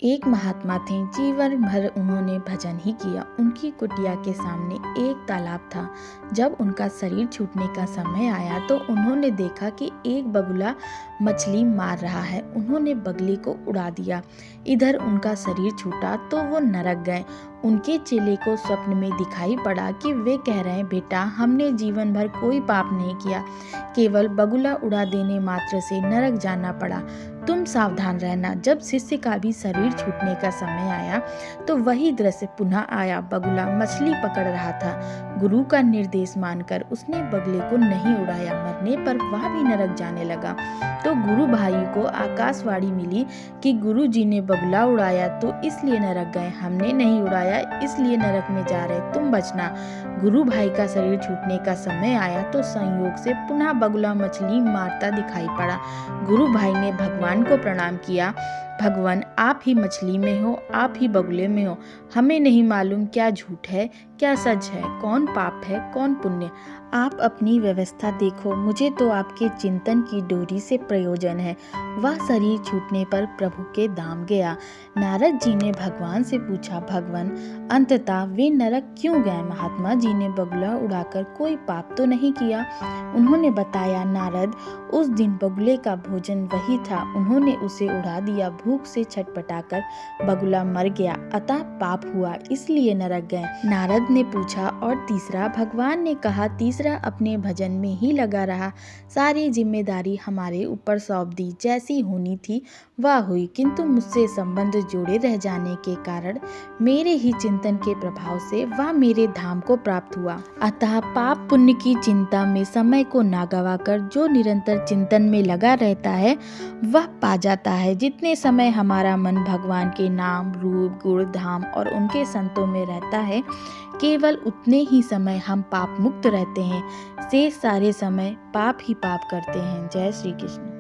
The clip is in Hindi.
एक महात्मा थे। जीवन भर उन्होंने भजन ही किया। उनकी कुटिया के सामने एक तालाब था। जब उनका शरीर छूटने का समय आया तो उन्होंने देखा कि एक बगुला मछली मार रहा है। उन्होंने बगले को उड़ा दिया। इधर उनका शरीर छूटा तो वो नरक गए। उनके चेले को स्वप्न में दिखाई पड़ा कि वे कह रहे हैं, बेटा, हमने जीवन भर कोई पाप नहीं किया, केवल बगुला उड़ा देने मात्र से नरक जाना पड़ा। तुम सावधान रहना। जब शिष्य का भी शरीर छूटने का समय आया तो वही दृश्य पुनः आया। बगुला मछली पकड़ रहा था। गुरु का निर्देश मानकर उसने बगले को नहीं उड़ाया। मरने पर वह भी नरक जाने लगा। तो गुरु भाई को आकाशवाणी मिली कि गुरु जी ने बगुला उड़ाया तो इसलिए नरक गए, हमने नहीं उड़ाया इसलिए नरक में जा रहे, तुम बचना। गुरु भाई का शरीर छूटने का समय आया तो संयोग से पुनः बगुला मछली मारता दिखाई पड़ा। गुरु भाई ने भगवान को प्रणाम किया। भगवान, आप ही मछली में हो, आप ही बगुले में हो। हमें नहीं मालूम क्या झूठ है, क्या सच है, कौन पाप है, कौन पुण्य। आप अपनी व्यवस्था देखो, मुझे तो आपके चिंतन की डोरी से प्रयोजन है। वह शरीर छूटने पर प्रभु के धाम गया। नारद जी ने भगवान से पूछा, भगवान, अंततः वे नरक क्यों गए? महात्मा जी ने बगुला उड़ाकर कोई पाप तो नहीं किया। उन्होंने बताया, नारद, उस दिन बगुले का भोजन वही था, उन्होंने उसे उड़ा दिया। भूख से छटपटाकर बगुला मर गया, अतः पाप हुआ, इसलिए नरक गए। नारद ने पूछा, और तीसरा? भगवान ने कहा, तीसरा अपने भजन में ही लगा रहा, सारी जिम्मेदारी हमारे ऊपर सौंप दी। जैसी होनी थी वह हुई, किंतु मुझसे संबंध जोड़े रह जाने के कारण मेरे ही चिंतन के प्रभाव से वह मेरे धाम को प्राप्त हुआ। अतः पाप पुण्य की चिंता में समय को ना गवाकर जो निरंतर चिंतन में लगा रहता है वह पा जाता है। जितने समय हमारा मन भगवान के नाम, रूप, गुण, धाम और उनके संतों में रहता है, केवल उतने ही समय हम पाप मुक्त रहते हैं। शेष सारे समय पाप ही पाप करते हैं। जय श्री कृष्ण।